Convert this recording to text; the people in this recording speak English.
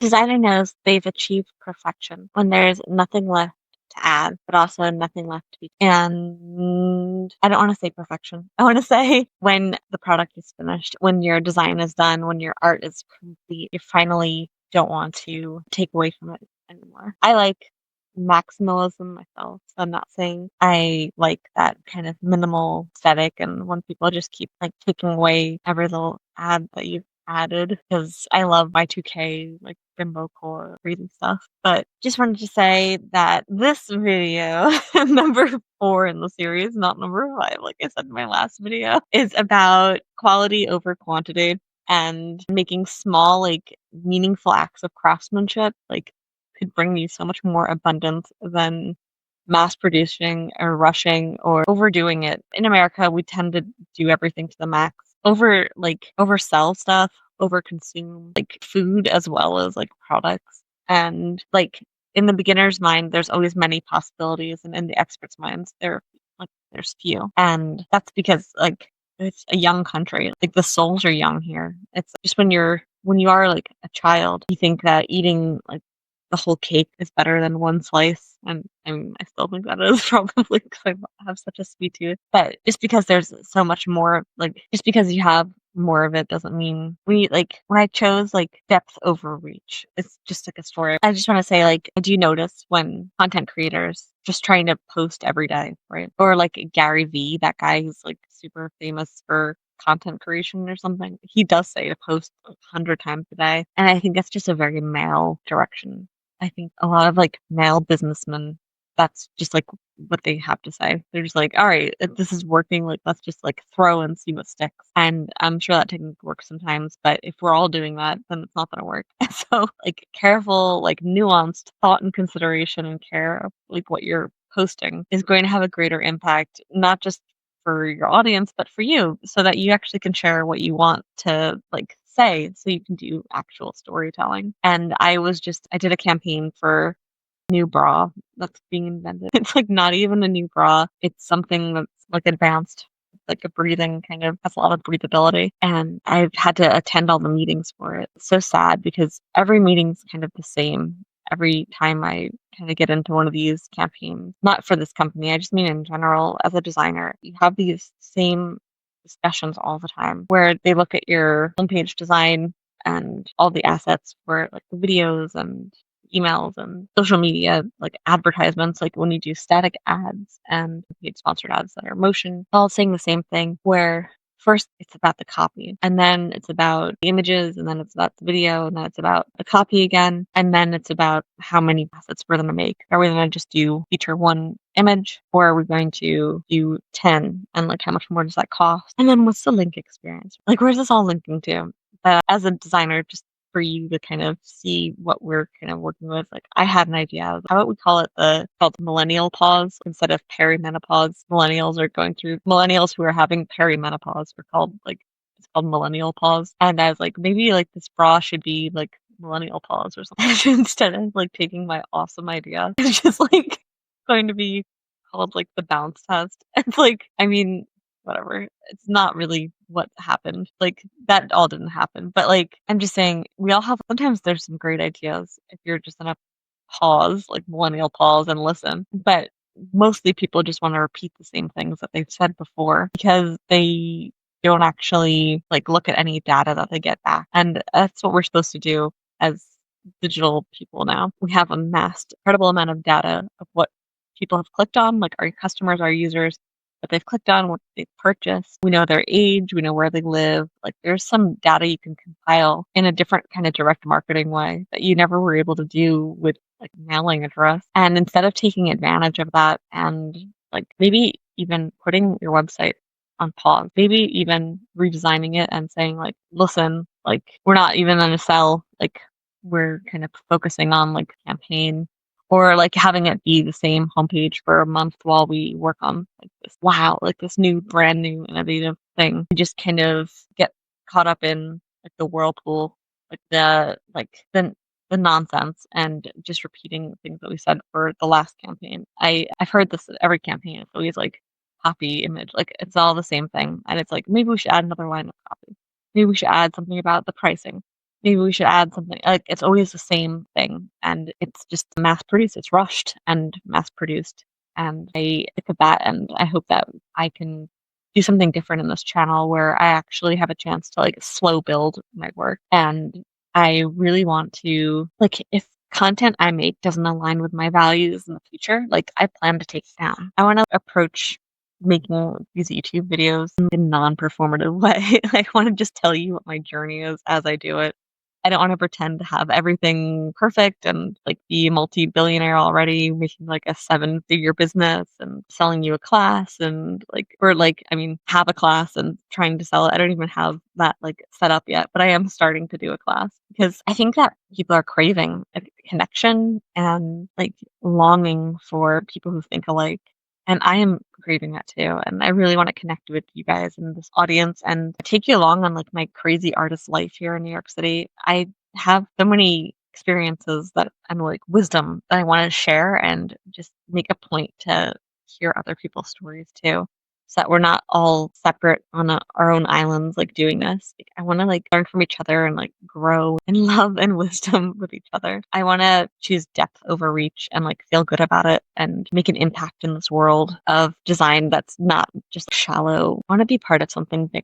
Designer knows they've achieved perfection when there's nothing left to add, but also nothing left to be. And I don't want to say perfection. I want to say when the product is finished, when your design is done, when your art is complete, you finally don't want to take away from it anymore. I like maximalism myself. So I'm not saying I like that kind of minimal aesthetic and when people just keep like taking away every little ad that you've added because I love Y2K, like bimbo core, crazy stuff. But just wanted to say that this video, number 4 in the series, not number 5, like I said in my last video, is about quality over quantity and making small, like meaningful acts of craftsmanship, like could bring you so much more abundance than mass producing or rushing or overdoing it. In America, we tend to do everything to the max. Oversell stuff, overconsume like food as well as like products. And like in the beginner's mind, there's always many possibilities, and in the expert's minds, there's few. And that's because like it's a young country. Like the souls are young here. It's just when you are like a child, you think that eating like the whole cake is better than one slice. And I mean, I still think that is probably because I have such a sweet tooth. But just because there's so much more, like, just because you have more of it doesn't mean when I chose like depth over reach, it's just like a story. I just want to say, like, I do notice when content creators just trying to post every day, right? Or like Gary Vee, that guy who's like super famous for content creation or something. He does say to post 100 times a day. And I think that's just a very male direction. I think a lot of like male businessmen, that's just like what they have to say. They're just like, all right, if this is working, like let's just like throw and see what sticks. And I'm sure that technique works sometimes, but if we're all doing that, then it's not gonna work. So like careful, like nuanced thought and consideration and care of like what you're posting is going to have a greater impact, not just for your audience, but for you, so that you actually can share what you want to like say, so you can do actual storytelling. And I did a campaign for new bra that's being invented. It's like not even a new bra. It's something that's like advanced, like a breathing kind of has a lot of breathability. And I've had to attend all the meetings for it. It's so sad because every meeting's kind of the same. Every time I kind of get into one of these campaigns, not for this company, I just mean in general, as a designer, you have these same discussions all the time where they look at your homepage design and all the assets for like the videos and emails and social media, like advertisements, like when you do static ads and paid sponsored ads that are motion, all saying the same thing where first it's about the copy and then it's about the images and then it's about the video and then it's about the copy again and then it's about how many assets we're going to make. Are we going to just feature one image or are we going to do 10 and like how much more does that cost? And then what's the link experience? Like where's this all linking to? But as a designer, just for you to kind of see what we're kind of working with. Like I had an idea of how about we call it called millennial pause instead of perimenopause. Millennials who are having perimenopause are called like it's called millennial pause. And I was like, maybe like this bra should be like millennial pause or something instead of like taking my awesome idea. It's just like going to be called like the bounce test. It's like, I mean, whatever. It's not really what happened. Like that all didn't happen. But like I'm just saying we all have sometimes there's some great ideas if you're just gonna pause, like millennial pause and listen. But mostly people just want to repeat the same things that they've said before because they don't actually like look at any data that they get back. And that's what we're supposed to do as digital people now. We have amassed incredible amount of data of what people have clicked on, like our customers, our users, what they've clicked on, what they've purchased. We know their age, we know where they live. Like there's some data you can compile in a different kind of direct marketing way that you never were able to do with like mailing address. And instead of taking advantage of that and like maybe even putting your website on pause, maybe even redesigning it and saying like, listen, like we're not even going to sell, like we're kind of focusing on like campaign or like having it be the same homepage for a month while we work on like this new brand new innovative thing. We just kind of get caught up in like the whirlpool, the nonsense and just repeating things that we said for the last campaign. I've heard this at every campaign. It's always like copy image, like it's all the same thing. And it's like maybe we should add another line of copy. Maybe we should add something about the pricing. maybe we should add something. Like, it's always the same thing, and it's just mass produced. It's rushed and mass produced. And I look at that, and I hope that I can do something different in this channel where I actually have a chance to like slow build my work. And I really want to, like, if content I make doesn't align with my values in the future, like, I plan to take it down. I want to approach making these YouTube videos in a non-performative way. I want to just tell you what my journey is as I do it. I don't want to pretend to have everything perfect and like be a multi-billionaire already, making like a 7-figure business and selling you a class and like, or like, I mean, have a class and trying to sell it. I don't even have that like set up yet, but I am starting to do a class because I think that people are craving a connection and like longing for people who think alike. And I am craving that too. And I really want to connect with you guys in this audience and take you along on like my crazy artist life here in New York City. I have so many experiences that and like wisdom that I want to share and just make a point to hear other people's stories too. So that we're not all separate on our own islands, like doing this. Like, I want to like learn from each other and like grow in love and wisdom with each other. I want to choose depth over reach and like feel good about it and make an impact in this world of design that's not just shallow. I want to be part of something bigger.